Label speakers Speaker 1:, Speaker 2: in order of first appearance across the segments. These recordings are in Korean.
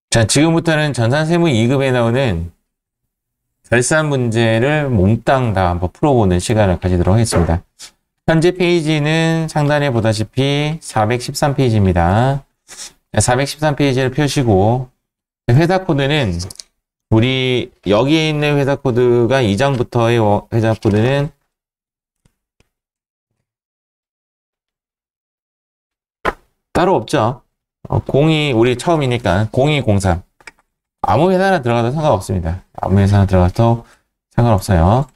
Speaker 1: 자, 지금부터는 전산세무 2급에 나오는 결산 문제를 몽땅 다 한번 풀어보는 시간을 가지도록 하겠습니다. 현재 페이지는 상단에 보다시피 413페이지입니다. 413페이지를 펴시고 회사 코드는 우리 여기에 있는 회사 코드가 2장부터의 회사 코드는 따로 없죠. 02 우리 처음이니까 0203 아무 회사나 들어가도 상관없습니다. 아무 회사나 들어가도 상관없어요.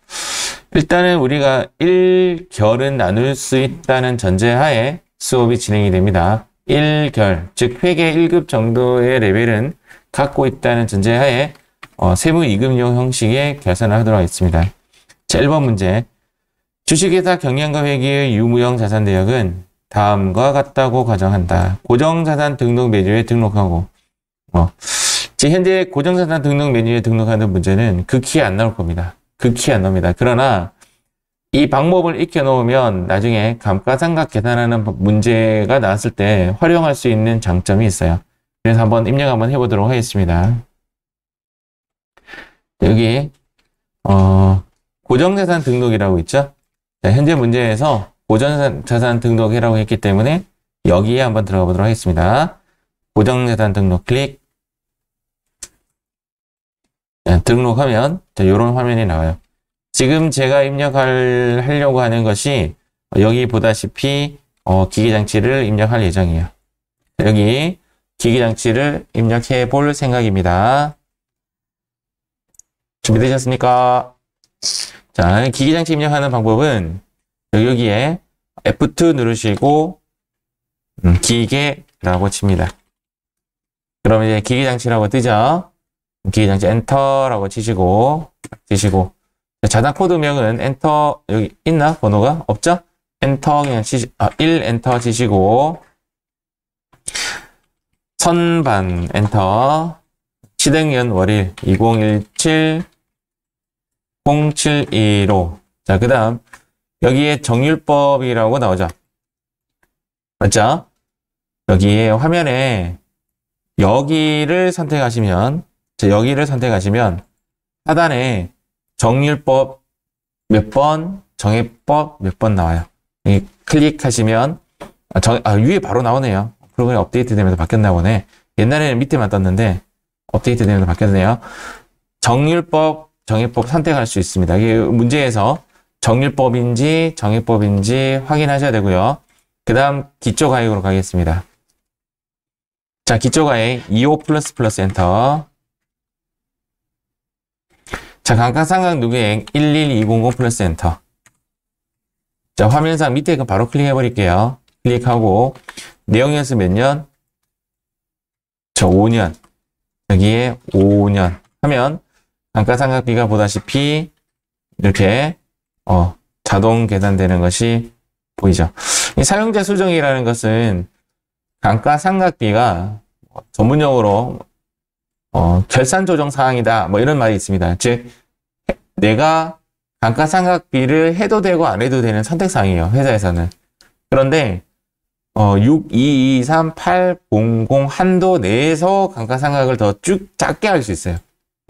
Speaker 1: 일단은 우리가 1결은 나눌 수 있다는 전제하에 수업이 진행이 됩니다. 1결, 즉 회계 1급 정도의 레벨은 갖고 있다는 전제하에 세무 2급용 형식의 결산을 하도록 하겠습니다. 자, 1번 문제. 주식회사 경영과 회계의 유무형 자산 내역은 다음과 같다고 가정한다. 고정자산 등록 메뉴에 등록하고 지금 현재 고정자산 등록 메뉴에 등록하는 문제는 극히 안 나올 겁니다. 극히 안 나옵니다. 그러나 이 방법을 익혀놓으면 나중에 감가상각 계산하는 문제가 나왔을 때 활용할 수 있는 장점이 있어요. 그래서 한번 입력 한번 해보도록 하겠습니다. 여기 고정자산 등록이라고 있죠. 자, 현재 문제에서 고정자산 등록이라고 했기 때문에 여기에 한번 들어가 보도록 하겠습니다. 고정자산 등록 클릭. 자, 등록하면 이런 화면이 나와요. 지금 제가 입력하려고 하는 것이 여기 보다시피 기계장치를 입력할 예정이에요. 여기 기계장치를 입력해 볼 생각입니다. 준비되셨습니까? 자, 기계장치 입력하는 방법은 여기에 F2 누르시고 기계라고 칩니다. 그럼 이제 기계장치라고 뜨죠? 기계장치 엔터라고 치시고 자산 코드명은 엔터 여기 있나? 번호가? 없죠? 엔터 그냥 1 엔터 치시고 선반 엔터 실행연 월일 2017 0715 자, 그 다음 여기에 정률법이라고 나오죠? 맞죠? 여기에 화면에 여기를 선택하시면 하단에 정률법 몇 번, 정액법 몇 번 나와요. 여기 클릭하시면 위에 바로 나오네요. 프로그램 업데이트 되면서 바뀌었나 보네. 옛날에는 밑에만 떴는데 업데이트 되면서 바뀌었네요. 정률법, 정액법 선택할 수 있습니다. 이게 문제에서 정률법인지 정액법인지 확인하셔야 되고요. 그 다음 기초가액으로 가겠습니다. 자, 기초가액 25++ 엔터. 자, 감가상각 누계액 11200+ 엔터. 자, 화면상 밑에 그 바로 클릭해 버릴게요. 클릭하고 내용연수 몇 년? 저 5년. 여기에 5년 하면 감가상각비가 보다시피 이렇게 자동 계산되는 것이 보이죠. 이 사용자 수정이라는 것은 감가상각비가 전문용어로 결산 조정 사항이다. 뭐 이런 말이 있습니다. 즉 내가 감가상각비를 해도 되고 안 해도 되는 선택 사항이에요. 회사에서는. 그런데 6223800 한도 내에서 감가상각을 더 쭉 작게 할 수 있어요.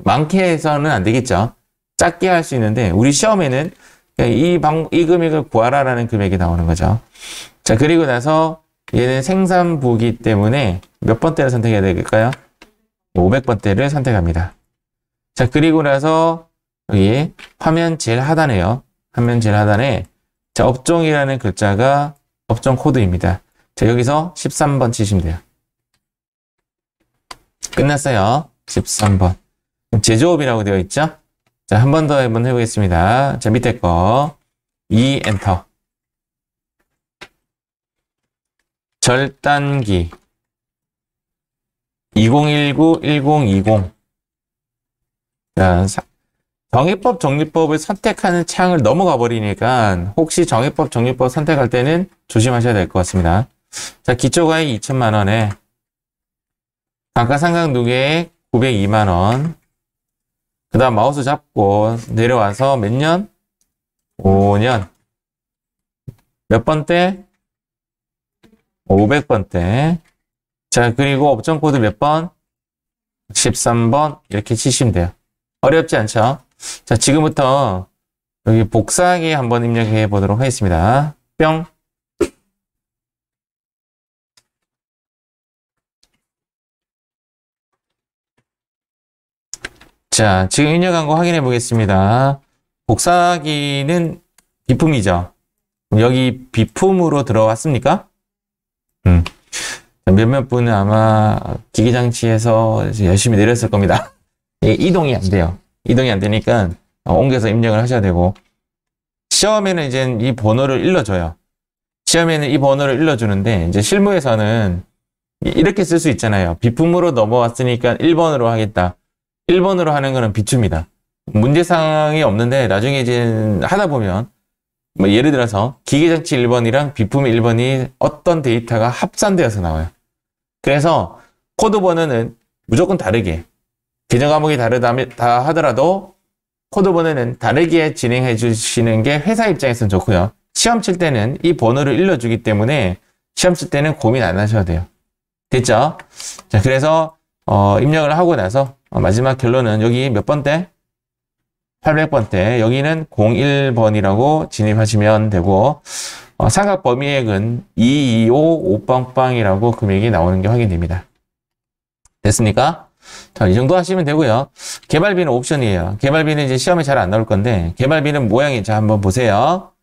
Speaker 1: 많게 해서는 안 되겠죠. 작게 할 수 있는데 우리 시험에는 이 금액을 구하라라는 금액이 나오는 거죠. 자, 그리고 나서 얘는 생산부기 때문에 몇 번대를 선택해야 될까요? 500번대를 선택합니다. 자, 그리고 나서 여기 화면 제일 하단에요. 화면 제일 하단에 자, 업종이라는 글자가 업종 코드입니다. 자, 여기서 13번 치시면 돼요. 끝났어요. 13번. 제조업이라고 되어 있죠? 자, 한 번 더 한번 해보겠습니다. 자, 밑에 거 2 엔터. 절단기 2019-1020. 자, 정액법, 정률법을 선택하는 창을 넘어가 버리니까 혹시 정액법, 정률법 선택할 때는 조심하셔야 될 것 같습니다. 자, 기초가액 2천만 원에 감가상각 누계액 902만 원. 그 다음 마우스 잡고 내려와서 몇 년? 5년. 몇 번대? 500번대. 자, 그리고 업종 코드 몇 번? 13번 이렇게 치시면 돼요. 어렵지 않죠? 자, 지금부터 여기 복사하기 한번 입력해 보도록 하겠습니다. 뿅. 자, 지금 입력한 거 확인해 보겠습니다. 복사하기는 비품이죠. 여기 비품으로 들어왔습니까? 몇몇 분은 아마 기기장치에서 열심히 내렸을 겁니다. 이동이 안 돼요. 이동이 안 되니까 옮겨서 입력을 하셔야 되고, 시험에는 이제 이 번호를 일러줘요. 시험에는 이 번호를 일러주는데, 이제 실무에서는 이렇게 쓸 수 있잖아요. 비품으로 넘어왔으니까 1번으로 하겠다. 1번으로 하는 거는 비추입니다. 문제사항이 없는데, 나중에 이제 하다 보면, 뭐 예를 들어서 기계장치 1번이랑 비품 1번이 어떤 데이터가 합산되어서 나와요. 그래서 코드 번호는 무조건 다르게, 개정 과목이 다르다 하더라도 코드 번호는 다르게 진행해 주시는 게 회사 입장에서는 좋고요. 시험 칠 때는 이 번호를 일러주기 때문에 시험 칠 때는 고민 안 하셔도 돼요. 됐죠? 자, 그래서 입력을 하고 나서 마지막 결론은 여기 몇 번대? 800번대. 여기는 01번이라고 진입하시면 되고, 상각 범위액은 2255 빵빵이라고 금액이 나오는 게 확인됩니다. 됐습니까? 자, 이 정도 하시면 되고요. 개발비는 옵션이에요. 개발비는 이제 시험에 잘 안 나올 건데, 개발비는 모양이, 자, 한번 보세요.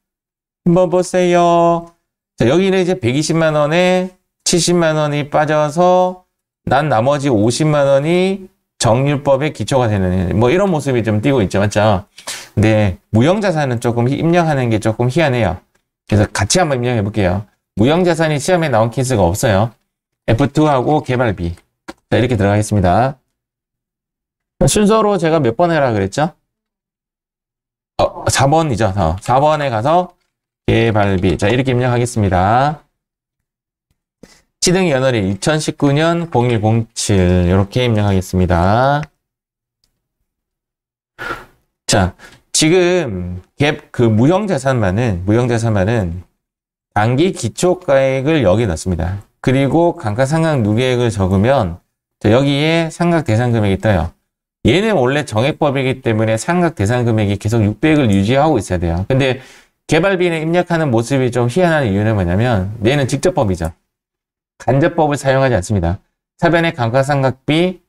Speaker 1: 한번 보세요. 자, 여기는 이제 120만 원에 70만 원이 빠져서 난 나머지 50만 원이 정률법의 기초가 되는, 뭐 이런 모습이 좀 띄고 있죠. 맞죠? 근데 무형자산은 조금 입력하는 게 조금 희한해요. 그래서 같이 한번 입력해 볼게요. 무형자산이 시험에 나온 케이스가 없어요. F2하고 개발비. 자, 이렇게 들어가겠습니다. 순서로 제가 몇 번 해라 그랬죠? 4번이죠. 4번에 가서 개발비. 자, 이렇게 입력하겠습니다. 시등 연월일 2019년 0107 이렇게 입력하겠습니다. 자, 지금 갭 무형자산만은 단기 기초가액을 여기 넣습니다. 그리고 감가상각 누계액을 적으면 여기에 상각 대상 금액이 떠요. 얘는 원래 정액법이기 때문에 상각 대상 금액이 계속 600을 유지하고 있어야 돼요. 근데 개발비는 입력하는 모습이 좀 희한한 이유는 뭐냐면 얘는 직접법이죠. 간접법을 사용하지 않습니다. 차변의 감가상각비,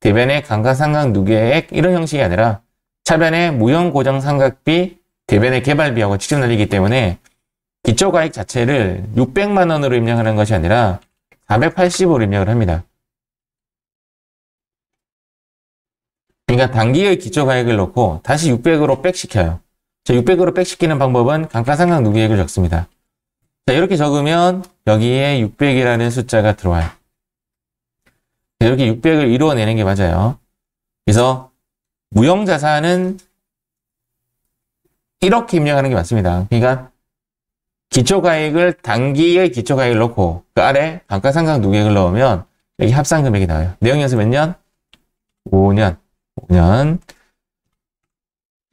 Speaker 1: 대변의 감가상각 누계액 이런 형식이 아니라 차변의 무형고정상각비, 대변의 개발비하고 직접 날리기 때문에 기초가액 자체를 600만 원으로 입력하는 것이 아니라 480으로 입력을 합니다. 그러니까 단기의 기초가액을 넣고 다시 600으로 백시켜요. 자, 600으로 백시키는 방법은 감가상각 누계액을 적습니다. 자, 이렇게 적으면 여기에 600이라는 숫자가 들어와요. 이렇게 600을 이루어내는 게 맞아요. 그래서 무형자산은 이렇게 입력하는 게 맞습니다. 그러니까 기초가액을 단기의 기초가액을 넣고 그 아래 감가상각 누계액을 넣으면 여기 합산금액이 나와요. 내용연수 몇 년? 5년.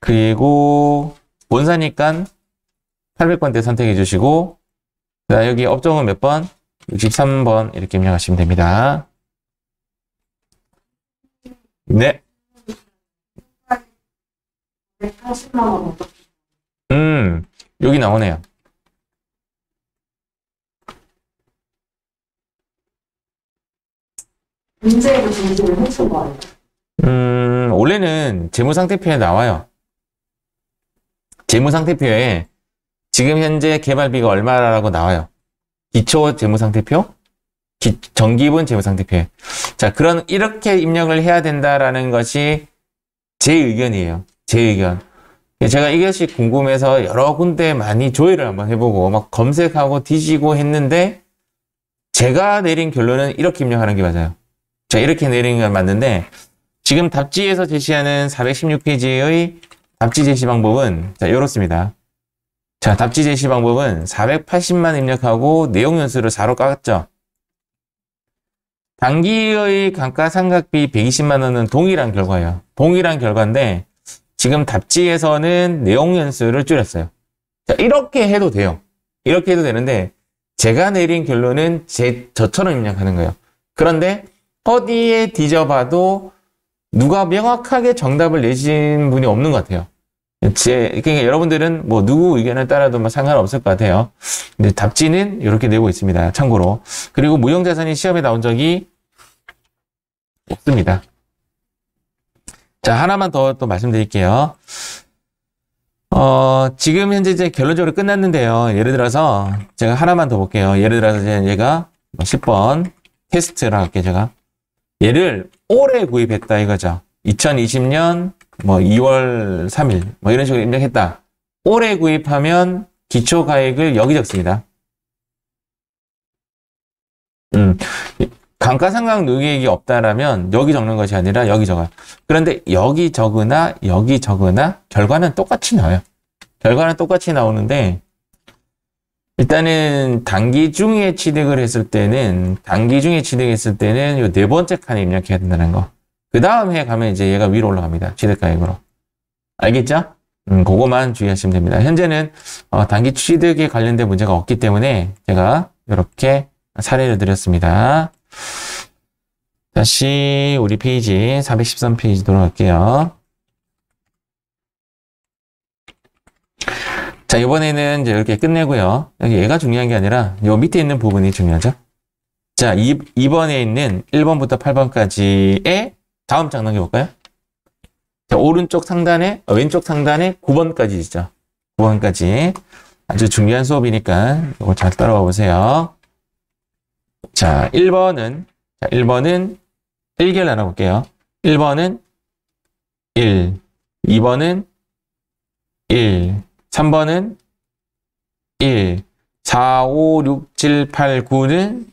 Speaker 1: 그리고 본사니까 800번대 선택해 주시고, 자, 여기 업종은 몇 번? 63번 이렇게 입력하시면 됩니다. 네.
Speaker 2: 180만 원.
Speaker 1: 여기 나오네요.
Speaker 2: 문제로 제시를 해준 거예요.
Speaker 1: 원래는 재무상태표에 나와요. 재무상태표에 지금 현재 개발비가 얼마라고 나와요. 기초 재무상태표, 정기분 재무상태표에. 자, 이렇게 입력을 해야 된다라는 것이 제 의견이에요. 제 의견. 제가 이것이 궁금해서 여러 군데 많이 조회를 한번 해보고 막 검색하고 뒤지고 했는데 제가 내린 결론은 이렇게 입력하는 게 맞아요. 자, 이렇게 내린 건 맞는데 지금 답지에서 제시하는 416페이지의 답지 제시 방법은 자, 이렇습니다. 자, 답지 제시 방법은 480만 입력하고 내용 연수를 4로 깎았죠. 단기의 감가상각비 120만 원은 동일한 결과예요. 동일한 결과인데 지금 답지에서는 내용 연수를 줄였어요. 자, 이렇게 해도 돼요. 이렇게 해도 되는데 제가 내린 결론은 저처럼 입력하는 거예요. 그런데 어디에 뒤져봐도 누가 명확하게 정답을 내신 분이 없는 것 같아요. 그러니까 여러분들은 뭐 누구 의견을 따라도 뭐 상관없을 것 같아요. 근데 답지는 이렇게 내고 있습니다. 참고로. 그리고 무형자산이 시험에 나온 적이 없습니다. 자, 하나만 더 또 말씀드릴게요. 지금 현재 이제 결론적으로 끝났는데요. 예를 들어서 제가 하나만 더 볼게요. 예를 들어서 이제 얘가 10번 테스트를 할게요, 제가. 얘를 올해 구입했다 이거죠. 2020년 뭐 2월 3일 뭐 이런 식으로 입력했다. 올해 구입하면 기초가액을 여기 적습니다. 감가상각 누계액이 없다라면 여기 적는 것이 아니라 여기 적어요. 그런데 여기 적으나 여기 적으나 결과는 똑같이 나와요. 결과는 똑같이 나오는데 일단은 단기 중에 취득을 했을 때는 요 네 번째 칸에 입력해야 된다는 거. 그 다음 해 가면 이제 얘가 위로 올라갑니다. 취득가액으로. 알겠죠? 그거만 주의하시면 됩니다. 현재는 단기 취득에 관련된 문제가 없기 때문에 제가 이렇게 사례를 드렸습니다. 다시 우리 페이지 413페이지 돌아갈게요. 자, 이번에는 이제 이렇게 끝내고요. 여기 얘가 중요한 게 아니라 요 밑에 있는 부분이 중요하죠. 자, 2번에 있는 1번부터 8번까지의 다음 장 넘겨볼까요? 자, 왼쪽 상단에 9번까지 있죠. 9번까지. 아주 중요한 수업이니까 이거 잘 따라와 보세요. 자, 1번은 1개를 나눠볼게요. 1번은 1, 2번은 1, 3번은 1, 4, 5, 6, 7, 8, 9는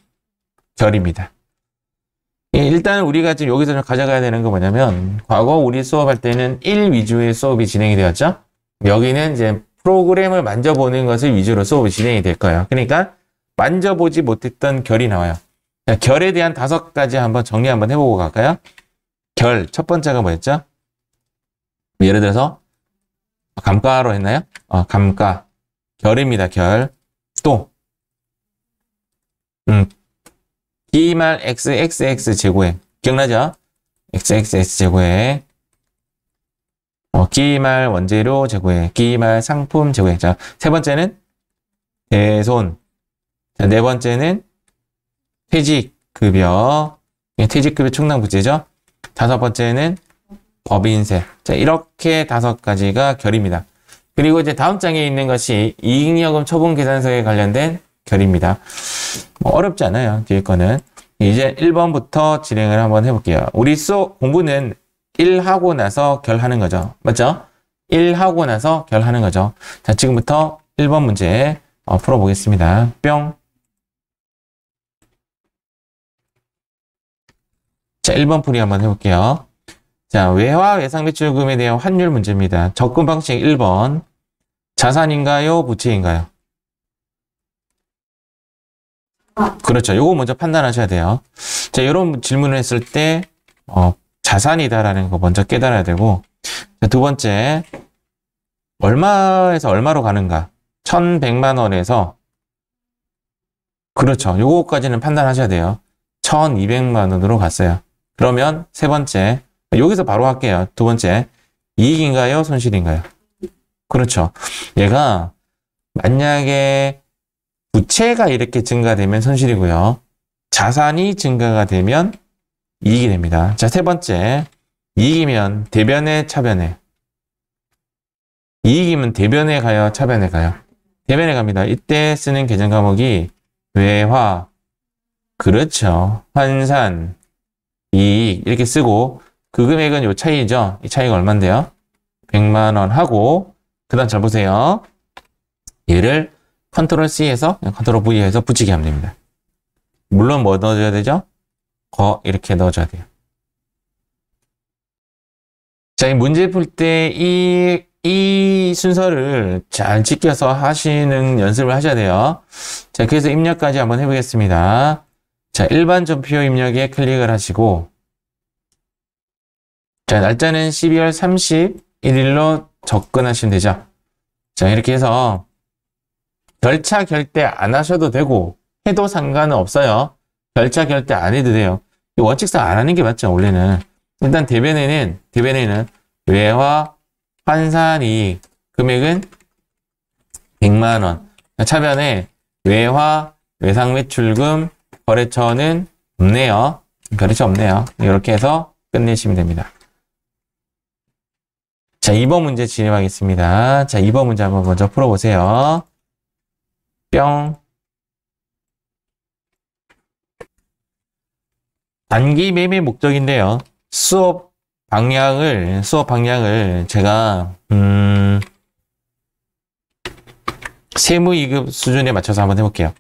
Speaker 1: 결입니다. 일단 우리가 지금 여기서 좀 가져가야 되는 거 뭐냐면 과거 우리 수업할 때는 1 위주의 수업이 진행이 되었죠. 여기는 이제 프로그램을 만져보는 것을 위주로 수업이 진행이 될 거예요. 그러니까 만져보지 못했던 결이 나와요. 자, 결에 대한 5가지 한번 정리 한번 해보고 갈까요? 결, 첫 번째가 뭐였죠? 예를 들어서 감가로 했나요? 감가, 결입니다. 결. 또 D말 XXX 제곱에 기억나죠? XXX 제곱에 기말 원재료 제곱에 기말 상품 제곱에. 자, 세 번째는 대손. 자, 네 번째는 퇴직급여. 퇴직급여 충당부채죠. 다섯 번째는 법인세. 자, 이렇게 5가지가 결입니다. 그리고 이제 다음 장에 있는 것이 이익여금 처분 계산서에 관련된 결입니다. 뭐 어렵지 않아요. 뒤에 거는. 이제 1번부터 진행을 한번 해볼게요. 우리 수업 공부는 1 하고 나서 결하는 거죠. 맞죠? 1 하고 나서 결하는 거죠. 자, 지금부터 1번 문제 풀어보겠습니다. 뿅. 자, 1번 풀이 한번 해볼게요. 자, 외화 외상 매출금에 대한 환율 문제입니다. 접근 방식 1번. 자산인가요? 부채인가요? 그렇죠. 요거 먼저 판단하셔야 돼요. 자, 이런 질문을 했을 때 자산이다라는 거 먼저 깨달아야 되고, 자, 두 번째, 얼마에서 얼마로 가는가? 1,100만 원에서, 그렇죠. 요거까지는 판단하셔야 돼요. 1,200만 원으로 갔어요. 그러면 세 번째, 여기서 바로 할게요. 두 번째, 이익인가요? 손실인가요? 그렇죠. 얘가 만약에 부채가 이렇게 증가되면 손실이고요. 자산이 증가가 되면 이익이 됩니다. 자, 세 번째, 이익이면 대변에 차변에. 이익이면 대변에 가요? 차변에 가요? 대변에 갑니다. 이때 쓰는 계정 과목이 외화, 그렇죠. 환산, 이익 이렇게 쓰고 그 금액은 요 차이죠. 이 차이가 얼만데요? 100만 원 하고 그 다음 잘 보세요. 얘를 컨트롤 C에서 컨트롤 V에서 붙이게 하면 됩니다. 물론 뭐 넣어줘야 되죠? 이렇게 넣어줘야 돼요. 자, 이 문제 풀 때 이 순서를 잘 지켜서 하시는 연습을 하셔야 돼요. 자, 그래서 입력까지 한번 해보겠습니다. 자, 일반 전표 입력에 클릭을 하시고, 자, 날짜는 12월 31일로 접근하시면 되죠. 자, 이렇게 해서 결차 결대 안 하셔도 되고 해도 상관은 없어요. 결차 결대 안 해도 돼요. 원칙상 안 하는 게 맞죠, 원래는. 일단 대변에는 외화 환산이익 금액은 100만 원. 차변에 외화 외상매출금 거래처는 없네요. 거래처 없네요. 이렇게 해서 끝내시면 됩니다. 자, 2번 문제 진행하겠습니다. 자, 2번 문제 한번 먼저 풀어보세요. 뿅. 단기 매매 목적인데요. 수업 방향을 제가, 세무이급 수준에 맞춰서 한번 해볼게요.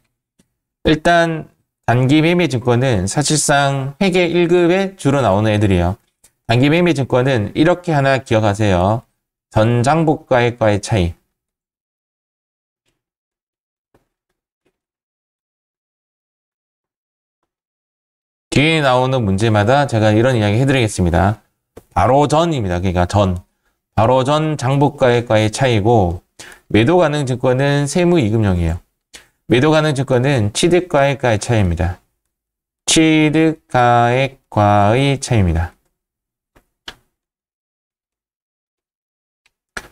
Speaker 1: 일단, 단기 매매 증권은 사실상 회계 1급에 주로 나오는 애들이에요. 단기 매매 증권은 이렇게 하나 기억하세요. 전장복가액과의 차이. 뒤에 나오는 문제마다 제가 이런 이야기 해드리겠습니다. 바로 전입니다. 그러니까 바로 전 장복가액과의 차이고, 매도 가능 증권은 세무이급형이에요. 매도 가능 증권은 취득가액과의 차이입니다. 취득가액과의 차이입니다.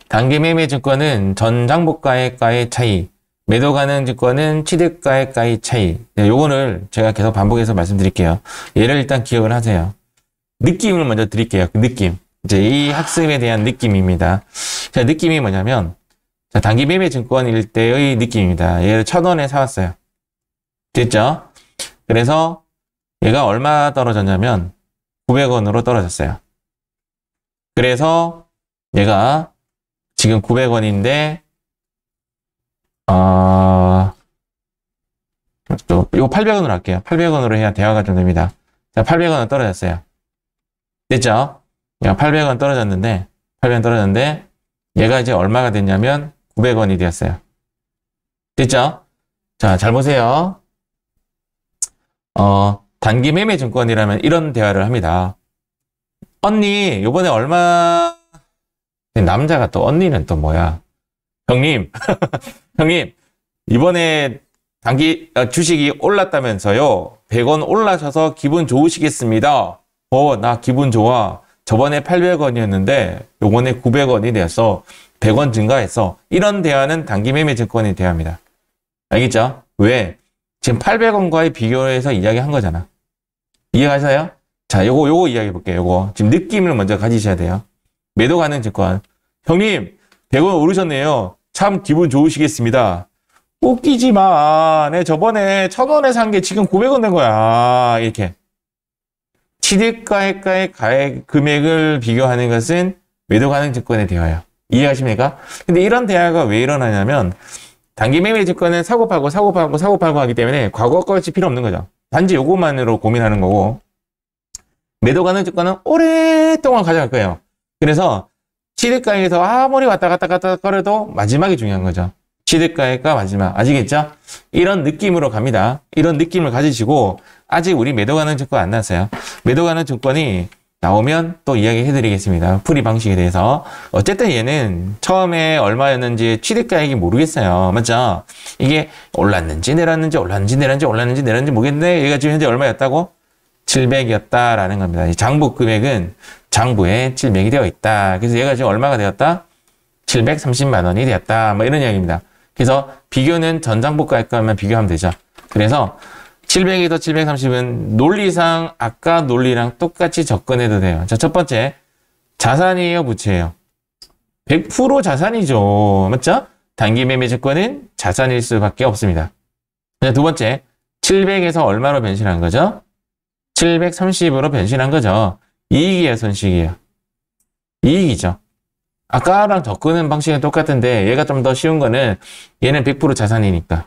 Speaker 1: 단기 매매 증권은 전장복가액과의 차이, 매도 가능 증권은 취득가액과의 차이. 네, 요거를 제가 계속 반복해서 말씀드릴게요. 얘를 일단 기억을 하세요. 느낌을 먼저 드릴게요. 그 느낌. 이제 이 학습에 대한 느낌입니다. 자, 느낌이 뭐냐면, 자, 단기 매매 증권일 때의 느낌입니다. 얘를 1,000원에 사왔어요. 됐죠? 그래서 얘가 얼마 떨어졌냐면 900원으로 떨어졌어요. 그래서 얘가 지금 900원인데 이거 800원으로 할게요. 800원으로 해야 대화가 좀 됩니다. 자, 800원은 떨어졌어요. 됐죠? 얘가 800원 떨어졌는데 얘가 이제 얼마가 됐냐면 900원이 되었어요. 됐죠? 자, 잘 보세요. 단기 매매 증권이라면 이런 대화를 합니다. 언니, 요번에 얼마, 남자가 또, 언니는 또 뭐야? 형님, 형님, 이번에 주식이 올랐다면서요? 100원 올라셔서 기분 좋으시겠습니다. 나 기분 좋아. 저번에 800원이었는데, 요번에 900원이 되었어. 100원 증가했어. 이런 대화는 단기 매매 증권의 대화입니다. 알겠죠? 왜? 지금 800원과의 비교해서 이야기한 거잖아. 이해가세요? 자, 요거 이야기해 볼게요. 요거. 지금 느낌을 먼저 가지셔야 돼요. 매도 가능 증권. 형님, 100원 오르셨네요. 참 기분 좋으시겠습니다. 웃기지 마. 내 저번에 1,000원에 산 게 지금 900원 된 거야. 이렇게. 취득가액과의 가액 금액을 비교하는 것은 매도 가능 증권의 대화예요. 이해하십니까? 근데 이런 대화가 왜 일어나냐면, 단기 매매 증권은 사고 팔고 하기 때문에 과거 것이 필요 없는 거죠. 단지 요것만으로 고민하는 거고, 매도 가능 증권은 오랫동안 가져갈 거예요. 그래서 취득가액에서 아무리 왔다 갔다 거려도 마지막이 중요한 거죠. 취득가액과 마지막. 아시겠죠? 이런 느낌으로 갑니다. 이런 느낌을 가지시고, 아직 우리 매도 가능 증권 안 나왔어요. 매도 가능 증권이 나오면 또 이야기 해드리겠습니다. 풀이 방식에 대해서. 어쨌든 얘는 처음에 얼마였는지 취득가액이 모르겠어요. 맞죠? 이게 올랐는지 내렸는지 모르겠는데 얘가 지금 현재 얼마였다고? 700이었다라는 겁니다. 이 장부 금액은 장부에 700이 되어 있다. 그래서 얘가 지금 얼마가 되었다? 730만 원이 되었다. 뭐 이런 이야기입니다. 그래서 비교는 전장부가액과만 비교하면 되죠. 그래서 700에서 730은 논리상 아까 논리랑 똑같이 접근해도 돼요. 자, 첫 번째, 자산이에요, 부채예요? 100% 자산이죠. 맞죠? 단기 매매 증권은 자산일 수밖에 없습니다. 자, 두 번째, 700에서 얼마로 변신한 거죠? 730으로 변신한 거죠. 이익이에요, 손실이에요? 이익이죠. 아까랑 접근은 방식은 똑같은데 얘가 좀 더 쉬운 거는 얘는 100% 자산이니까.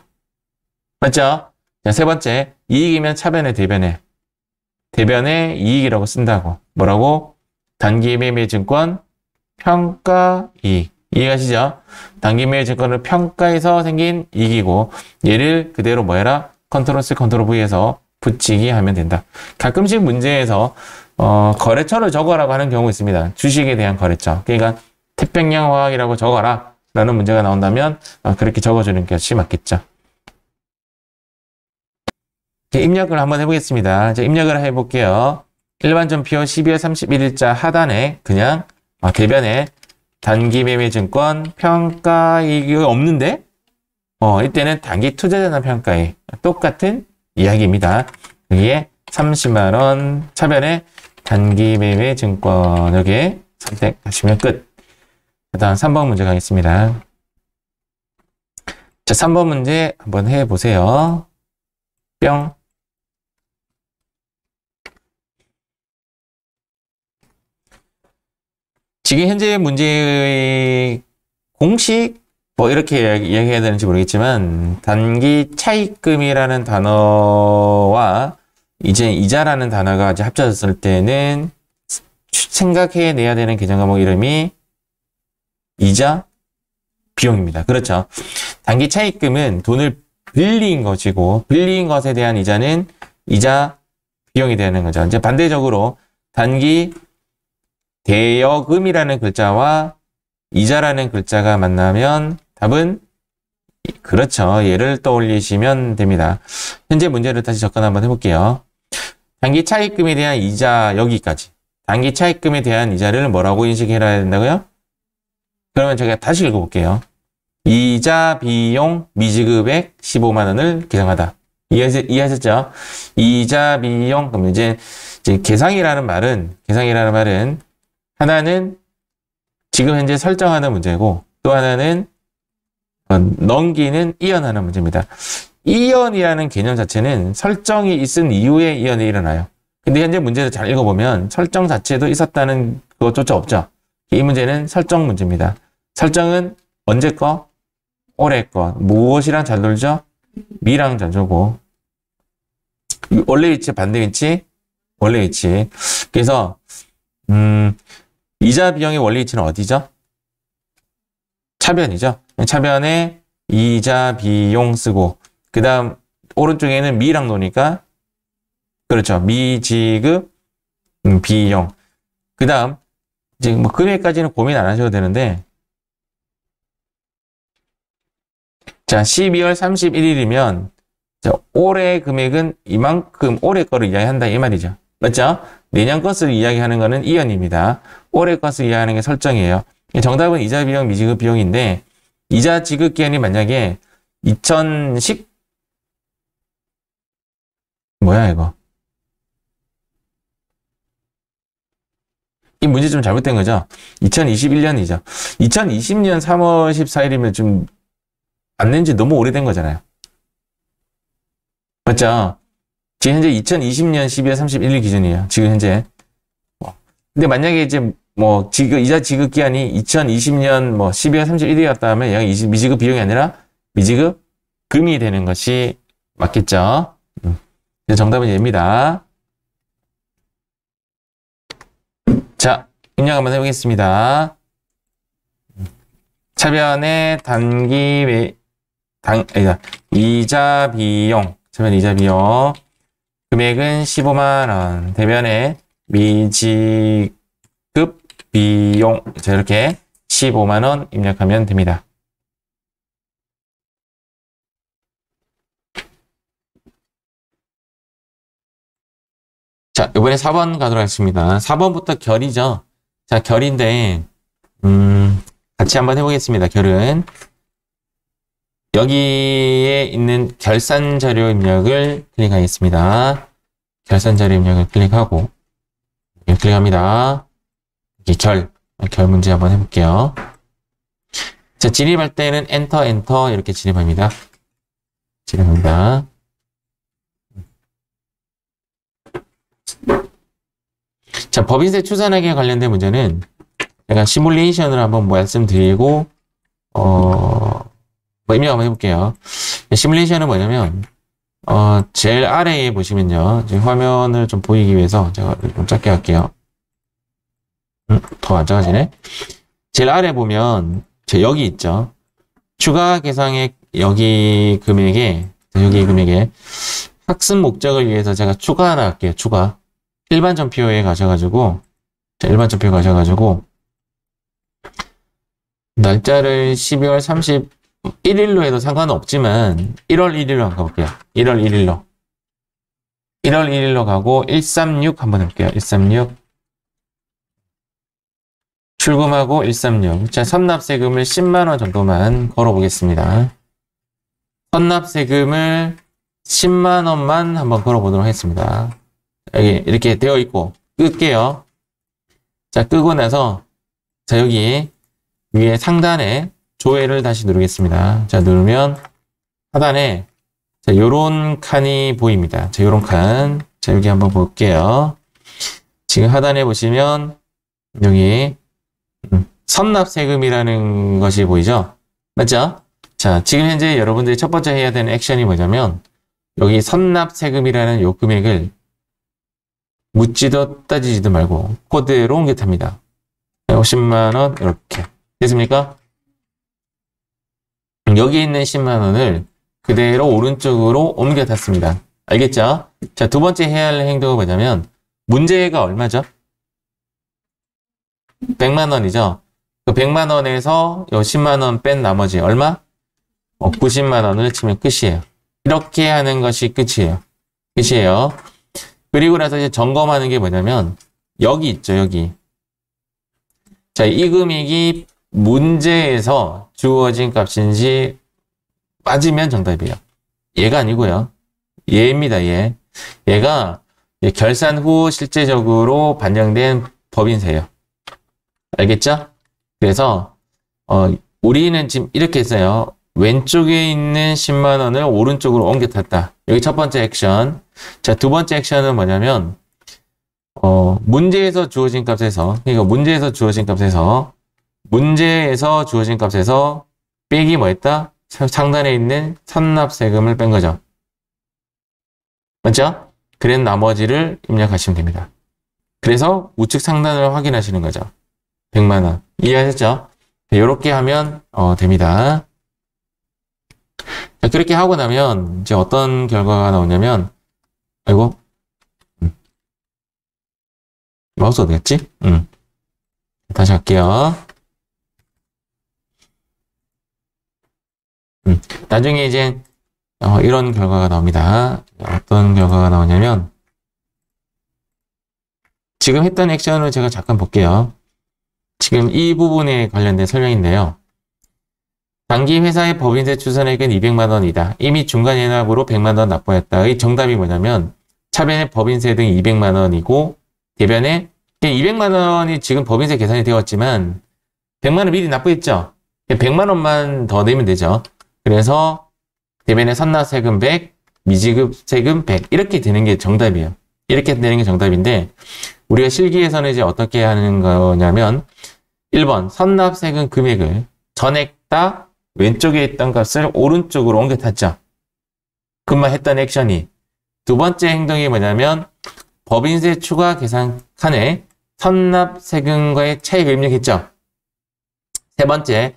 Speaker 1: 맞죠? 자, 세 번째, 이익이면 차변에 대변에. 대변에 이익이라고 쓴다고. 뭐라고? 단기 매매 증권 평가이익. 이해가시죠? 단기 매매 증권을 평가해서 생긴 이익이고 얘를 그대로 뭐 해라? 컨트롤 C, 컨트롤 V에서 붙이기 하면 된다. 가끔씩 문제에서 거래처를 적어라고 하는 경우가 있습니다. 주식에 대한 거래처. 그러니까 태평양 화학이라고 적어라 라는 문제가 나온다면 그렇게 적어주는 것이 맞겠죠. 입력을 한번 해보겠습니다. 자, 입력을 해볼게요. 일반전표 12월 31일자 하단에 그냥 대변에 단기매매증권 평가 이거 없는데 이때는 단기 투자자나 평가에 똑같은 이야기입니다. 여기에 30만원 차변에 단기매매증권 여기에 선택하시면 끝. 다음 3번 문제 가겠습니다. 자, 3번 문제 한번 해보세요. 뿅. 지금 현재 문제의 공식 이렇게 이야기해야 되는지 모르겠지만 단기 차입금이라는 단어와 이제 이자라는 단어가 이제 합쳐졌을 때는 생각해내야 되는 계정 과목 이름이 이자 비용입니다. 그렇죠. 단기 차입금은 돈을 빌린 것이고 빌린 것에 대한 이자는 이자 비용이 되는 거죠. 이제 반대적으로 단기 대여금이라는 글자와 이자라는 글자가 만나면 답은 그렇죠. 얘를 떠올리시면 됩니다. 현재 문제를 다시 접근 한번 해볼게요. 단기 차입금에 대한 이자 여기까지. 단기 차입금에 대한 이자를 뭐라고 인식해야 된다고요? 그러면 제가 다시 읽어볼게요. 이자 비용 미지급액 15만 원을 계상하다. 이해하셨죠? 이자 비용 그럼 이제 계상이라는 말은 하나는 지금 현재 설정하는 문제고 또 하나는 넘기는 이연하는 문제입니다. 이연이라는 개념 자체는 설정이 있은 이후에 이연이 일어나요. 근데 현재 문제를 잘 읽어보면 설정 자체도 있었다는 그것조차 없죠. 이 문제는 설정 문제입니다. 설정은 언제 거? 올해 거. 무엇이랑 잘 놀죠? 미랑 잘 놀고. 원래 위치, 반대 위치? 원래 위치. 그래서 이자 비용의 원래 위치는 어디죠? 차변이죠. 차변에 이자 비용 쓰고 그 다음 오른쪽에는 미랑 노니까 그렇죠. 미지급 비용. 그 다음 이제 뭐 금액까지는 고민 안 하셔도 되는데 자 12월 31일이면 올해 금액은 이만큼 올해 거를 이야기한다 이 말이죠. 맞죠? 내년 것을 이야기하는 거는 이연입니다. 올해 것을 이야기하는 게 설정이에요. 정답은 이자 비용 미지급 비용인데 이자 지급 기한이 만약에 2010 뭐야 이거 이 문제 좀 잘못된 거죠. 2021년이죠. 2020년 3월 14일이면 좀 안 낸 지 너무 오래된 거잖아요. 맞죠? 지금 현재 2020년 12월 31일 기준이에요. 지금 현재. 근데 만약에 이제 이자 지급 기한이 2020년 12월 31일이었다 하면 여기 미지급 비용이 아니라 미지급 금이 되는 것이 맞겠죠? 정답은 얘입니다. 자, 입력 한번 해보겠습니다. 차변에 이자 비용, 차변 이자 비용. 금액은 15만원. 대변에 미지급 비용. 자, 이렇게 15만원 입력하면 됩니다. 자, 이번에 4번 가도록 하겠습니다. 4번부터 결이죠. 자, 결인데, 같이 한번 해보겠습니다. 결은. 여기에 있는 결산 자료 입력을 클릭하겠습니다. 결산 자료 입력을 클릭하고, 클릭합니다. 이렇게 결 문제 한번 해볼게요. 자, 진입할 때는 엔터 이렇게 진입합니다. 진입합니다. 자, 법인세 추산하기에 관련된 문제는 제가 시뮬레이션을 한번 말씀드리고 입력 한번 해볼게요. 시뮬레이션은 뭐냐면 제일 아래에 보시면요. 지금 화면을 좀 보이기 위해서 제가 좀 작게 할게요. 더 안 작아지네. 제일 아래 보면 여기 있죠. 추가 계상액 여기 금액에 학습 목적을 위해서 제가 추가 하나 할게요. 추가. 일반 전표에 가셔가지고 날짜를 12월 31일로 해도 상관은 없지만 1월 1일로 한번 가볼게요. 1월 1일로 1월 1일로 가고 136 한번 해볼게요. 136 출금하고 136. 자, 선납세금을 10만원 정도만 걸어보겠습니다. 선납세금을 10만원만 한번 걸어보도록 하겠습니다. 여기 이렇게 되어 있고 끌게요. 자, 끄고 나서 자, 여기 위에 상단에 조회를 다시 누르겠습니다. 자, 누르면 하단에 자, 요런 칸이 보입니다. 자, 요런 칸. 자, 여기 한번 볼게요. 지금 하단에 보시면 여기 선납세금이라는 것이 보이죠? 맞죠? 자, 지금 현재 여러분들이 첫 번째 해야 되는 액션이 뭐냐면 여기 선납세금이라는 요 금액을 묻지도 따지지도 말고 그대로 옮겨 탑니다. 50만원 이렇게 됐습니까? 여기 있는 10만원을 그대로 오른쪽으로 옮겨 탔습니다. 알겠죠? 자, 두 번째 해야 할 행동은 뭐냐면 문제가 얼마죠? 100만원이죠? 그 100만원에서 요 10만원 뺀 나머지 얼마? 90만원을 치면 끝이에요. 이렇게 하는 것이 끝이에요. 끝이에요. 그리고 나서 이제 점검하는 게 뭐냐면 여기 있죠, 여기. 자, 이 금액이 문제에서 주어진 값인지 맞으면 정답이에요. 얘가 아니고요. 얘입니다, 얘. 얘가 결산 후 실제적으로 반영된 법인세예요. 알겠죠? 그래서 우리는 지금 이렇게 했어요. 왼쪽에 있는 10만원을 오른쪽으로 옮겨 탔다. 여기 첫 번째 액션. 자, 두 번째 액션은 뭐냐면 문제에서 주어진 값에서, 그러니까 문제에서 주어진 값에서 빼기 뭐 했다? 상단에 있는 선납세금을 뺀 거죠. 맞죠? 그래서 나머지를 입력하시면 됩니다. 그래서 우측 상단을 확인하시는 거죠. 100만원. 이해하셨죠? 이렇게 하면 됩니다. 자, 그렇게 하고 나면 이제 어떤 결과가 나오냐면, 아이고, 마우스 어디 갔지? 다시 할게요. 나중에 이제 이런 결과가 나옵니다. 어떤 결과가 나오냐면 지금 했던 액션을 제가 잠깐 볼게요. 지금 이 부분에 관련된 설명인데요. 당기 회사의 법인세 추산액은 200만원이다. 이미 중간연합으로 100만원 납부했다의 정답이 뭐냐면 차변의 법인세 등이 200만원이고 대변에 200만원이 지금 법인세 계산이 되었지만 100만원 미리 납부했죠. 100만원만 더 내면 되죠. 그래서 대변에 선납세금 100, 미지급세금 100 이렇게 되는 게 정답이에요. 이렇게 되는 게 정답인데 우리가 실기에서는 이제 어떻게 하는 거냐면 1번 선납세금 금액을 전액 다 왼쪽에 있던 값을 오른쪽으로 옮겨 탔죠. 그만 했던 액션이 두 번째 행동이 뭐냐면 법인세 추가 계산 칸에 선납세금과의 차익을 입력했죠. 세 번째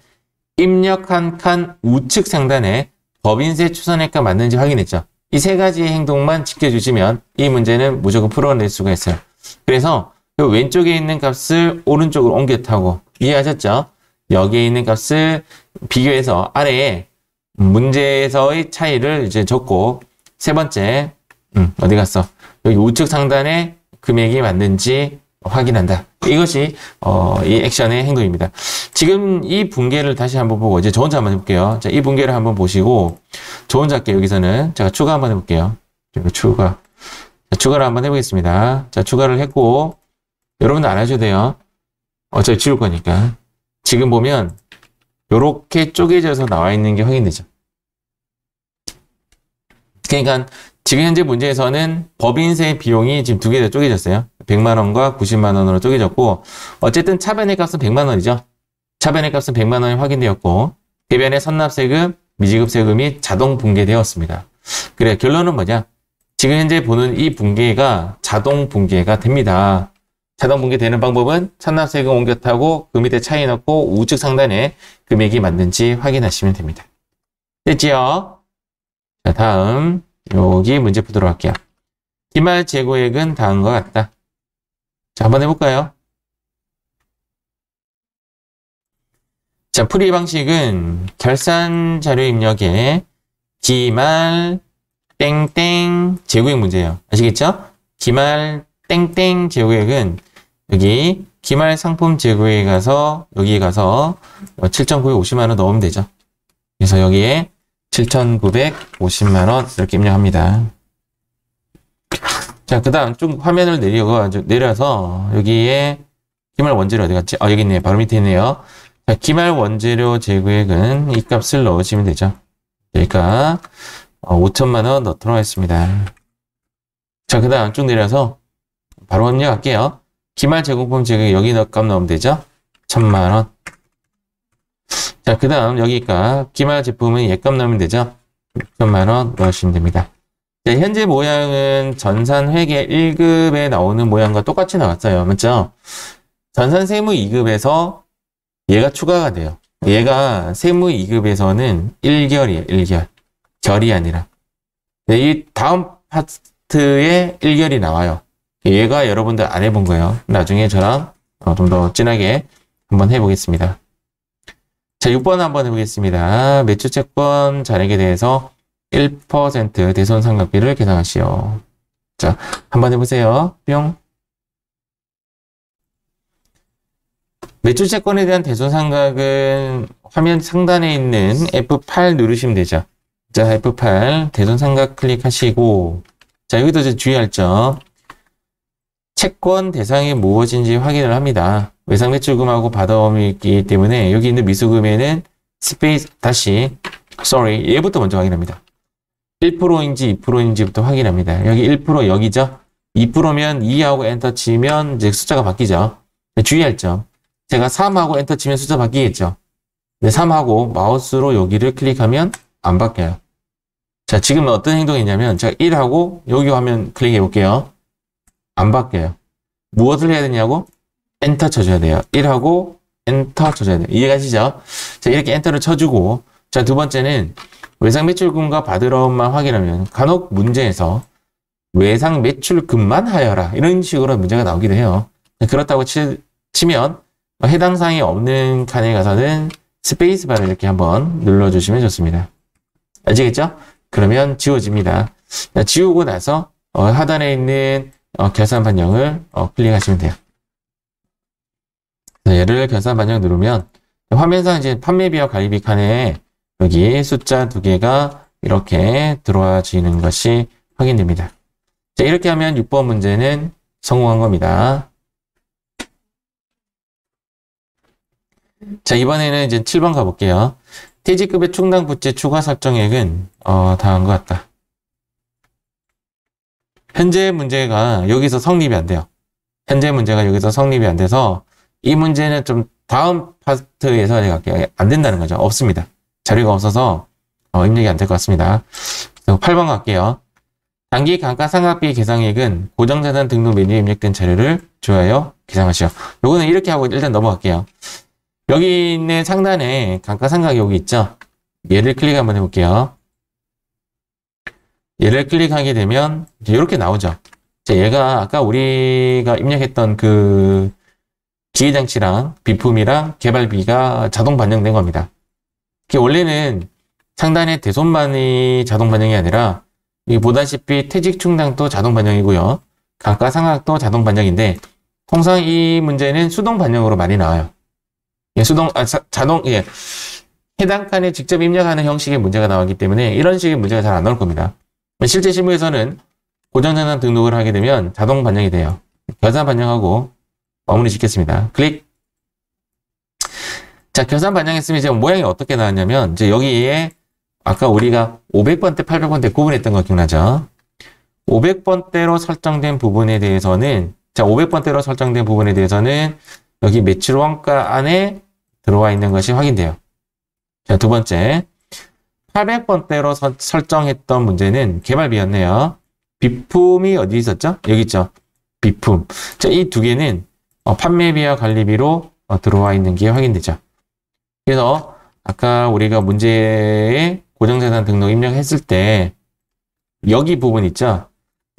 Speaker 1: 입력한 칸 우측 상단에 법인세 추산액과 맞는지 확인했죠. 이 세 가지의 행동만 지켜주시면 이 문제는 무조건 풀어낼 수가 있어요. 그래서 왼쪽에 있는 값을 오른쪽으로 옮겨 타고 이해하셨죠? 여기에 있는 값을 비교해서 아래에 문제에서의 차이를 이제 적고 세 번째 어디 갔어? 여기 우측 상단에 금액이 맞는지 확인한다. 이것이 이 액션의 행동입니다. 지금 이 분계를 다시 한번 보고 이제 저 혼자 한번 해볼게요. 자, 이 분계를 한번 보시고 저 혼자 할게요. 여기서는 제가 추가 한번 해볼게요. 추가. 자, 추가를 한번 해보겠습니다. 자, 추가를 했고 여러분들 안 하셔도 돼요. 어차피 지울 거니까. 지금 보면 이렇게 쪼개져서 나와 있는 게 확인되죠. 그러니까 지금 현재 문제에서는 법인세 비용이 지금 두 개 다 쪼개졌어요. 100만원과 90만원으로 쪼개졌고 어쨌든 차변의 값은 100만원이죠. 차변의 값은 100만원이 확인되었고 대변의 선납세금, 미지급세금이 자동 분계되었습니다. 그래 결론은 뭐냐? 지금 현재 보는 이 분계가 자동 분계가 됩니다. 자동 분계되는 방법은 선납세금 옮겨 타고 그 밑에 차이 넣고 우측 상단에 금액이 맞는지 확인하시면 됩니다. 됐지요? 자, 다음 여기 문제 푸도록 할게요. 기말 재고액은 다음과 같다. 자, 한번 해볼까요? 자, 풀이 방식은 결산 자료 입력에 기말 땡땡 재구획 문제예요. 아시겠죠? 기말 땡땡 재구획은 여기 기말 상품 재구획에 가서 여기에 가서 7,950만 원 넣으면 되죠. 그래서 여기에 7,950만 원 이렇게 입력합니다. 자, 그 다음 쭉 화면을 내려서 여기에 기말 원재료 어디 갔지? 여기 있네요. 바로 밑에 있네요. 자, 기말 원재료 재구획은 이 값을 넣으시면 되죠. 그러니까 5천만 원 넣도록 하겠습니다. 자, 그 다음 쭉 내려서 바로 입력할게요. 기말 제공품 재구획 여기 값 넣으면 되죠. 1,000만 원. 자, 그 다음 여기가 기말 제품은 얘값 넣으면 되죠. 6천만 원 넣으시면 됩니다. 자, 현재 모양은 전산회계 1급에 나오는 모양과 똑같이 나왔어요. 맞죠? 전산세무 2급에서 얘가 추가가 돼요. 얘가 세무 2급에서는 1결이에요. 1결. 결이 아니라. 네, 이 다음 파트에 1결이 나와요. 얘가 여러분들 안 해본 거예요. 나중에 저랑 좀 더 진하게 한번 해보겠습니다. 자, 6번 한번 해보겠습니다. 매출채권 잔액에 대해서 1% 대손상각비를 계산하시오. 자, 한번 해보세요. 뿅. 매출채권에 대한 대손상각은 화면 상단에 있는 F8 누르시면 되죠. 자, F8 대손상각 클릭하시고, 자, 여기도 이제 주의할 점. 채권 대상이 무엇인지 확인을 합니다. 외상매출금하고 받아옴이 있기 때문에 여기 있는 미수금에는 스페이스 다시 얘부터 먼저 확인합니다. 1%인지 2%인지부터 확인합니다. 여기 1% 여기죠? 2%면 2하고 엔터 치면 이제 숫자가 바뀌죠. 주의할 점. 제가 3하고 엔터 치면 숫자 바뀌겠죠. 근데 3하고 마우스로 여기를 클릭하면 안 바뀌어요. 자, 지금 어떤 행동이 있냐면 제가 1하고 여기 화면 클릭해 볼게요. 안 바뀌어요. 무엇을 해야 되냐고? 엔터 쳐줘야 돼요. 1하고 엔터 쳐줘야 돼요. 이해가시죠? 자, 이렇게 엔터를 쳐주고, 자, 두 번째는 외상매출금과 받으러만 확인하면 간혹 문제에서 외상매출금만 하여라 이런 식으로 문제가 나오기도 해요. 그렇다고 치면 해당 사항이 없는 칸에 가서는 스페이스바를 이렇게 한번 눌러주시면 좋습니다. 아시겠죠? 그러면 지워집니다. 자, 지우고 나서 하단에 있는 결산 반영을 클릭하시면 돼요. 얘를 결산 반영 누르면 화면상 이제 판매비와 관리비 칸에 여기 숫자 2개가 이렇게 들어와지는 것이 확인됩니다. 자, 이렇게 하면 6번 문제는 성공한 겁니다. 자, 이번에는 이제 7번 가볼게요. 퇴직급의 충당 부채 추가 설정액은 다음과 것 같다. 현재 문제가 여기서 성립이 안 돼요. 현재 문제가 여기서 성립이 안 돼서 이 문제는 좀 다음 파트에서 제가 할게요. 안 된다는 거죠. 없습니다. 자료가 없어서 입력이 안 될 것 같습니다. 그래서 8번 갈게요. 단기 감가상각비 계상액은 고정자산 등록 메뉴에 입력된 자료를 조회하여 계상하시오. 요거는 이렇게 하고 일단 넘어갈게요. 여기 있는 상단에 감가상각이 여기 있죠. 얘를 클릭 한번 해볼게요. 얘를 클릭하게 되면 이렇게 나오죠. 얘가 아까 우리가 입력했던 그 기계장치랑 비품이랑 개발비가 자동 반영된 겁니다. 원래는 상단에 대손만이 자동 반영이 아니라 보다시피 퇴직 충당도 자동 반영이고요. 감가상각도 자동 반영인데 통상 이 문제는 수동 반영으로 많이 나와요. 해당 칸에 직접 입력하는 형식의 문제가 나왔기 때문에 이런 식의 문제가 잘 안 나올 겁니다. 실제 실무에서는 고정자산 등록을 하게 되면 자동 반영이 돼요. 결산 반영하고 마무리 짓겠습니다. 클릭. 자, 결산 반영했으면 이제 모양이 어떻게 나왔냐면 이제 여기에 아까 우리가 500번대, 800번대 구분했던 거 기억나죠? 500번대로 설정된 부분에 대해서는 500번대로 설정된 부분에 대해서는 여기 매출 원가 안에 들어와 있는 것이 확인돼요. 자, 두 번째. 800번대로 설정했던 문제는 개발비였네요. 비품이 어디 있었죠? 여기 있죠. 비품. 자, 이 두 개는 판매비와 관리비로 들어와 있는 게 확인되죠. 그래서 아까 우리가 문제에 고정자산 등록 입력했을 때 여기 부분 있죠.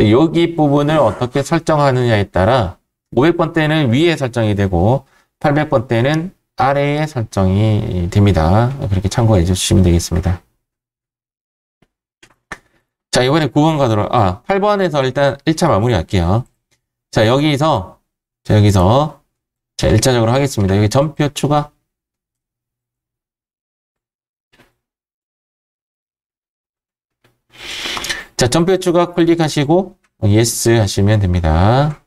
Speaker 1: 여기 부분을 어떻게 설정하느냐에 따라 500번대는 위에 설정이 되고 800번대는 아래에 설정이 됩니다. 그렇게 참고해 주시면 되겠습니다. 자, 이번에 9번 가도록, 8번에서 일단 1차 마무리 할게요. 자, 여기서, 자, 1차적으로 하겠습니다. 여기 전표 추가. 자, 전표 추가 클릭하시고, yes 하시면 됩니다.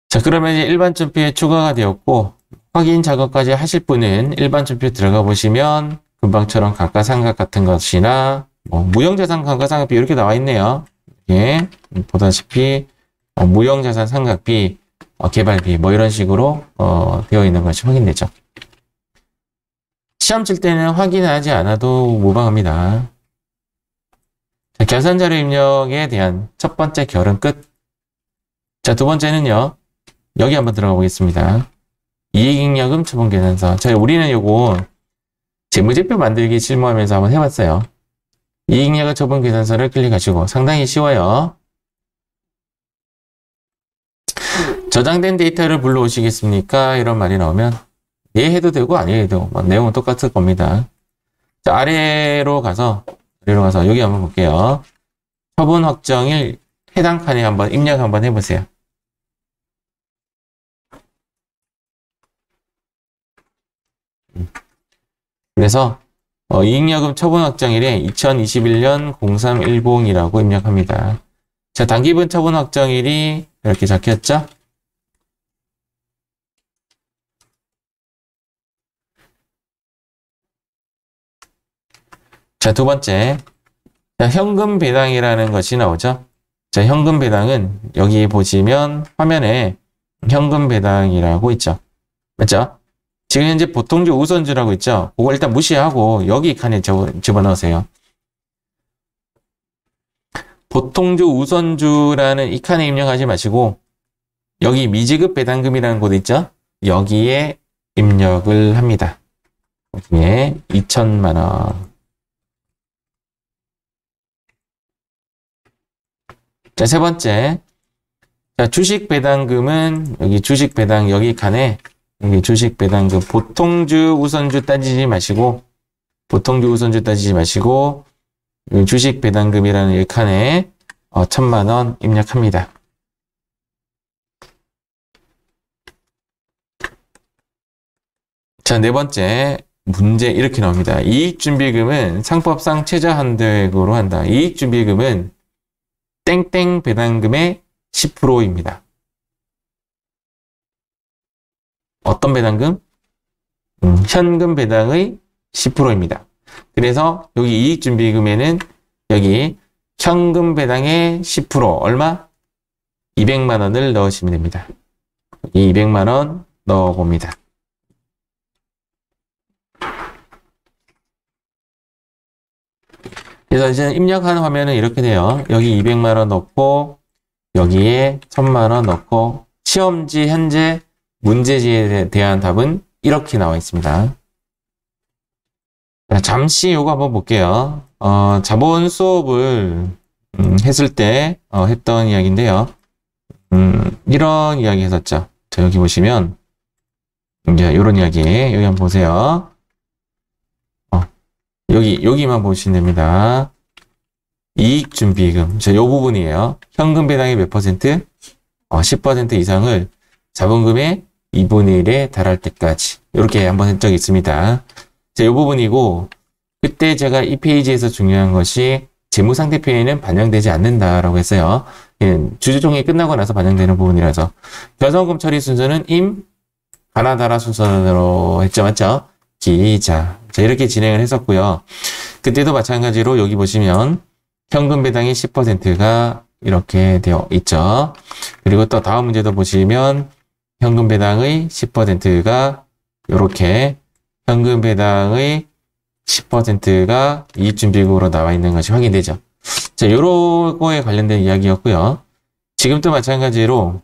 Speaker 1: 자, 그러면 이제 일반 전표에 추가가 되었고, 확인 작업까지 하실 분은 일반 전표 들어가 보시면, 금방처럼 감가상각 같은 것이나, 무형자산 감가상각비 이렇게 나와 있네요. 예, 보다시피, 무형자산 상각비, 개발비, 이런 식으로, 되어 있는 것이 확인되죠. 시험 칠 때는 확인하지 않아도 무방합니다. 자, 결산자료 입력에 대한 첫 번째 결은 끝. 자, 두 번째는요. 여기 한번 들어가 보겠습니다. 이익잉여금 처분계산서. 자, 우리는 요거 재무제표 만들기 실무하면서 한번 해봤어요. 이익잉여금 처분계산서를 클릭하시고 상당히 쉬워요. 저장된 데이터를 불러오시겠습니까? 이런 말이 나오면 예 해도 되고 아니 해도 되고 내용은 똑같을 겁니다. 자, 아래로 가서 여기 한번 볼게요. 처분 확정일 해당 칸에 한번 입력 한번 해보세요. 그래서 이익여금 처분 확정일에 2021년 0310이라고 입력합니다. 자, 단기분 처분 확정일이 이렇게 적혔죠? 자, 두 번째. 자, 현금 배당이라는 것이 나오죠? 자, 현금 배당은 여기 보시면 화면에 현금 배당이라고 있죠? 맞죠? 지금 현재 보통주 우선주라고 있죠? 그거 일단 무시하고 여기 칸에 집어넣으세요. 보통주 우선주라는 이 칸에 입력하지 마시고 여기 미지급 배당금이라는 곳 있죠? 여기에 입력을 합니다. 여기에 2천만 원. 자, 세 번째. 자, 주식 배당금은 여기 주식 배당 여기 칸에 여기 주식 배당금 보통주 우선주 따지지 마시고 주식 배당금이라는 이 칸에 1,000만 원 입력합니다. 자, 네 번째 문제 이렇게 나옵니다. 이익준비금은 상법상 최저한도액으로 한다. 이익준비금은 땡땡 배당금의 10%입니다. 어떤 배당금? 현금 배당의 10%입니다. 그래서 여기 이익준비금에는 여기 현금 배당의 10% 얼마? 200만 원을 넣으시면 됩니다. 이 200만 원 넣어봅니다. 그래서 이제 입력하는 화면은 이렇게 돼요. 여기 200만 원 넣고 여기에 1000만 원 넣고 시험지 현재 문제지에 대한 답은 이렇게 나와 있습니다. 자, 잠시 요거 한번 볼게요. 자본 수업을 했을 때 했던 이야기인데요. 이런 이야기 했었죠. 자, 여기 보시면 이제 이런 이야기 여기 한번 보세요. 여기만 보시면 됩니다. 이익준비금. 자, 요 부분이에요. 현금 배당의 몇 퍼센트? 10% 이상을 자본금의 2분의 1에 달할 때까지. 이렇게 한번 한 적이 있습니다. 자, 요 부분이고, 그때 제가 이 페이지에서 중요한 것이 재무상태표에는 반영되지 않는다라고 했어요. 주주총회 끝나고 나서 반영되는 부분이라서. 결산금 처리 순서는 가나다라 순서로 했죠. 맞죠? 기자. 자, 이렇게 진행을 했었고요. 그때도 마찬가지로 여기 보시면 현금 배당의 10%가 이렇게 되어 있죠. 그리고 또 다음 문제도 보시면 현금 배당의 10%가 이렇게 현금 배당의 10%가 이익준비금으로 나와 있는 것이 확인되죠. 자, 요거에 관련된 이야기였고요. 지금도 마찬가지로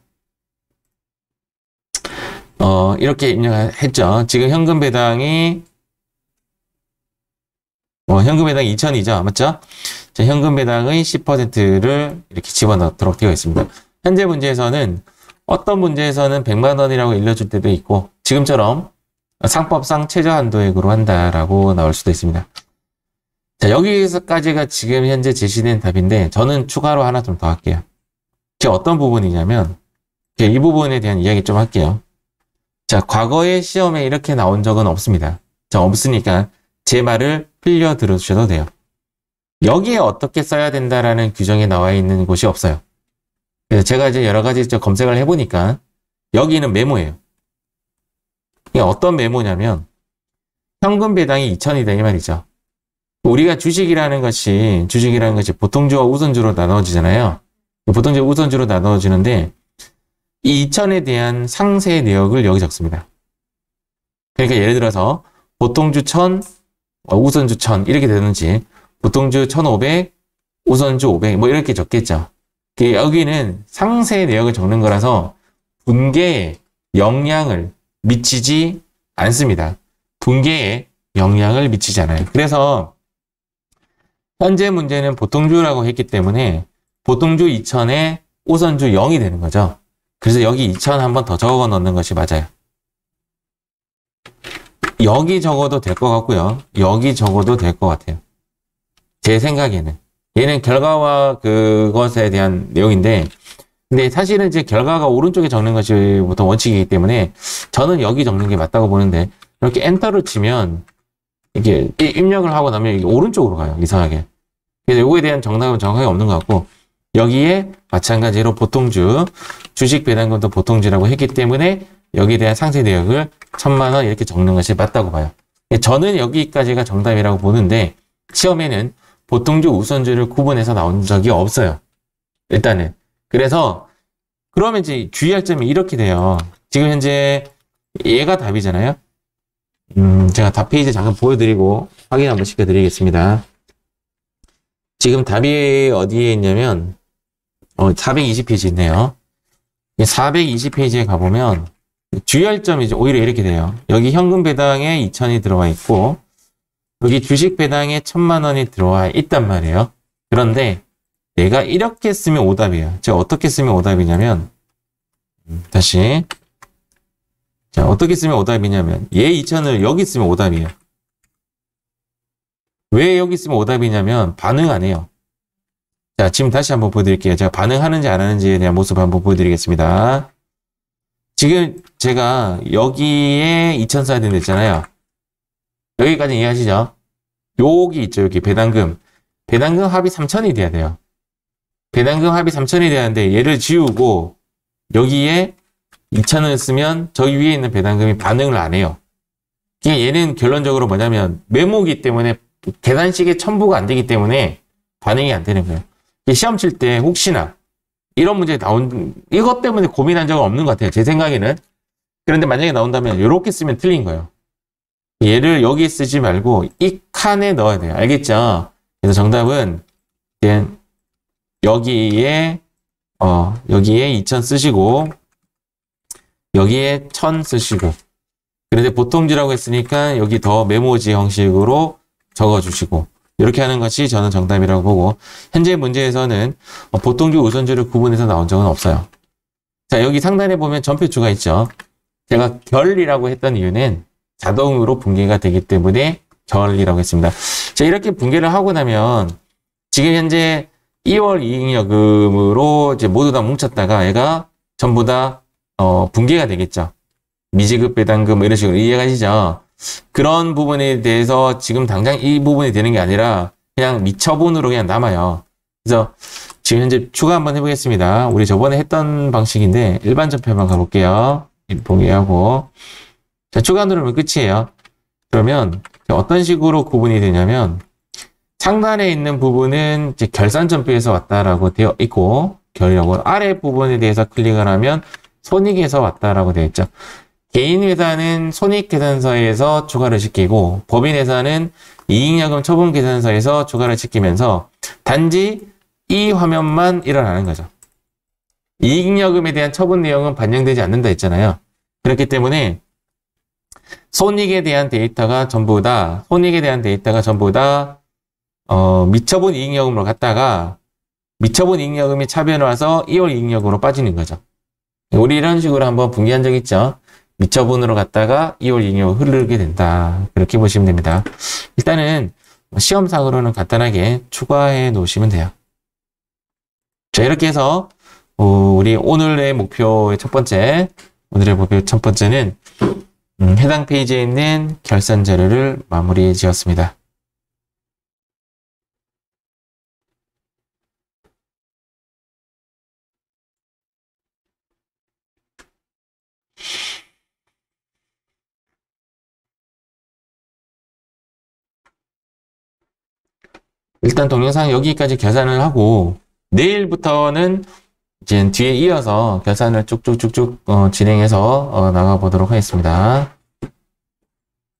Speaker 1: 이렇게 입력했죠. 지금 현금 배당이 현금 배당 2,000이죠. 맞죠? 자, 현금 배당의 10%를 이렇게 집어넣도록 되어 있습니다. 현재 문제에서는 어떤 문제에서는 100만 원이라고 일러줄 때도 있고 지금처럼 상법상 최저한도액으로 한다라고 나올 수도 있습니다. 자, 여기서까지가 지금 현재 제시된 답인데 저는 추가로 하나 좀 더 할게요. 그게 어떤 부분이냐면 이 부분에 대한 이야기 좀 할게요. 자, 과거에 시험에 이렇게 나온 적은 없습니다. 자, 없으니까 제 말을 흘려 들어주셔도 돼요. 여기에 어떻게 써야 된다라는 규정이 나와 있는 곳이 없어요. 그래서 제가 이제 여러 가지 검색을 해보니까 여기는 메모예요. 이게 어떤 메모냐면 현금 배당이 2,000이다 이 말이죠. 우리가 주식이라는 것이 보통주와 우선주로 나눠지잖아요. 보통주 우선주로 나눠지는데 이 2,000에 대한 상세 내역을 여기 적습니다. 그러니까 예를 들어서 보통주 1,000, 우선주 1,000 이렇게 되는지 보통주 1,500, 우선주 500 뭐 이렇게 적겠죠. 여기는 상세 내역을 적는 거라서 분계에 영향을 미치지 않습니다. 분계에 영향을 미치지 않아요. 그래서 현재 문제는 보통주라고 했기 때문에 보통주 2,000에 우선주 0이 되는 거죠. 그래서 여기 2,000 한 번 더 적어 넣는 것이 맞아요. 여기 적어도 될 것 같고요. 여기 적어도 될 것 같아요. 제 생각에는. 얘는 결과와 그것에 대한 내용인데, 근데 사실은 이제 결과가 오른쪽에 적는 것이 보통 원칙이기 때문에 저는 여기 적는 게 맞다고 보는데, 이렇게 엔터를 치면 이게 입력을 하고 나면 이게 오른쪽으로 가요. 이상하게. 그래서 요거에 대한 정답은 정확하게 없는 것 같고, 여기에 마찬가지로 보통주, 주식 배당금도 보통주라고 했기 때문에 여기에 대한 상세 내역을 1,000만 원 이렇게 적는 것이 맞다고 봐요. 저는 여기까지가 정답이라고 보는데 시험에는 보통주, 우선주를 구분해서 나온 적이 없어요. 일단은. 그래서 그러면 이제 주의할 점이 이렇게 돼요. 지금 현재 얘가 답이잖아요. 제가 답 페이지 잠깐 보여드리고 확인 한번 시켜드리겠습니다. 지금 답이 어디에 있냐면 420페이지 있네요. 420페이지에 가보면 주의할 점이 오히려 이렇게 돼요. 여기 현금 배당에 2,000이 들어와 있고 여기 주식 배당에 1,000만 원이 들어와 있단 말이에요. 그런데 내가 이렇게 쓰면 오답이에요. 제가 어떻게 쓰면 오답이냐면 다시 자 어떻게 쓰면 오답이냐면 얘 2,000을 여기 쓰면 오답이에요. 왜 여기 쓰면 오답이냐면 반응 안 해요. 자, 지금 다시 한번 보여드릴게요. 제가 반응하는지 안 하는지에 대한 모습 한번 보여드리겠습니다. 지금 제가 여기에 2,000 써야 된다 했잖아요. 여기까지 이해하시죠? 여기 있죠. 여기 배당금. 배당금 합이 3,000이 돼야 돼요. 배당금 합이 3,000이 돼야 하는데 얘를 지우고 여기에 2,000을 쓰면 저기 위에 있는 배당금이 반응을 안 해요. 얘는 결론적으로 뭐냐면 메모기 때문에 계산식에 첨부가 안 되기 때문에 반응이 안 되는 거예요. 시험 칠 때 혹시나 이런 문제 나온 이것 때문에 고민한 적은 없는 것 같아요. 제 생각에는. 그런데 만약에 나온다면 이렇게 쓰면 틀린 거예요. 얘를 여기 쓰지 말고 이 칸에 넣어야 돼요. 알겠죠? 그래서 정답은 여기에 2,000 쓰시고 여기에 1,000 쓰시고 그런데 보통주라고 했으니까 여기 더 메모지 형식으로 적어주시고 이렇게 하는 것이 저는 정답이라고 보고 현재 문제에서는 보통주, 우선주를 구분해서 나온 적은 없어요. 자, 여기 상단에 보면 전표주가 있죠. 제가 결이라고 했던 이유는 자동으로 붕괴가 되기 때문에 결이라고 했습니다. 자, 이렇게 붕괴를 하고 나면 지금 현재 2월 이익여금으로 이제 모두 다 뭉쳤다가 얘가 전부 다 붕괴가 되겠죠. 미지급 배당금 이런 식으로 이해가시죠? 그런 부분에 대해서 지금 당장 이 부분이 되는 게 아니라 그냥 미처분으로 그냥 남아요. 그래서 지금 현재 추가 한번 해보겠습니다. 우리 저번에 했던 방식인데 일반 전표만 가볼게요. 봉해하고 자 추가 누르면 끝이에요. 그러면 어떤 식으로 구분이 되냐면 상단에 있는 부분은 이제 결산 전표에서 왔다라고 되어 있고 결이라고 아래 부분에 대해서 클릭을 하면 손익에서 왔다라고 되어 있죠. 개인회사는 손익계산서에서 추가를 시키고 법인회사는 이익여금 처분계산서에서 추가를 시키면서 단지 이 화면만 일어나는 거죠. 이익여금에 대한 처분 내용은 반영되지 않는다 했잖아요. 그렇기 때문에 손익에 대한 데이터가 전부 다 미처분 이익여금으로 갔다가 미처분 이익여금이 차변을 와서 2월 이익여금으로 빠지는 거죠. 우리 이런 식으로 한번 분기한 적 있죠. 미처분으로 갔다가 2월 이익여금 흐르게 된다. 그렇게 보시면 됩니다. 일단은 시험상으로는 간단하게 추가해 놓으시면 돼요. 자, 이렇게 해서 우리 오늘의 목표의 첫 번째, 오늘의 목표 첫 번째는 해당 페이지에 있는 결산 자료를 마무리 지었습니다. 일단 동영상 여기까지 계산을 하고 내일부터는 이제 뒤에 이어서 계산을 쭉쭉쭉쭉 진행해서 나가 보도록 하겠습니다.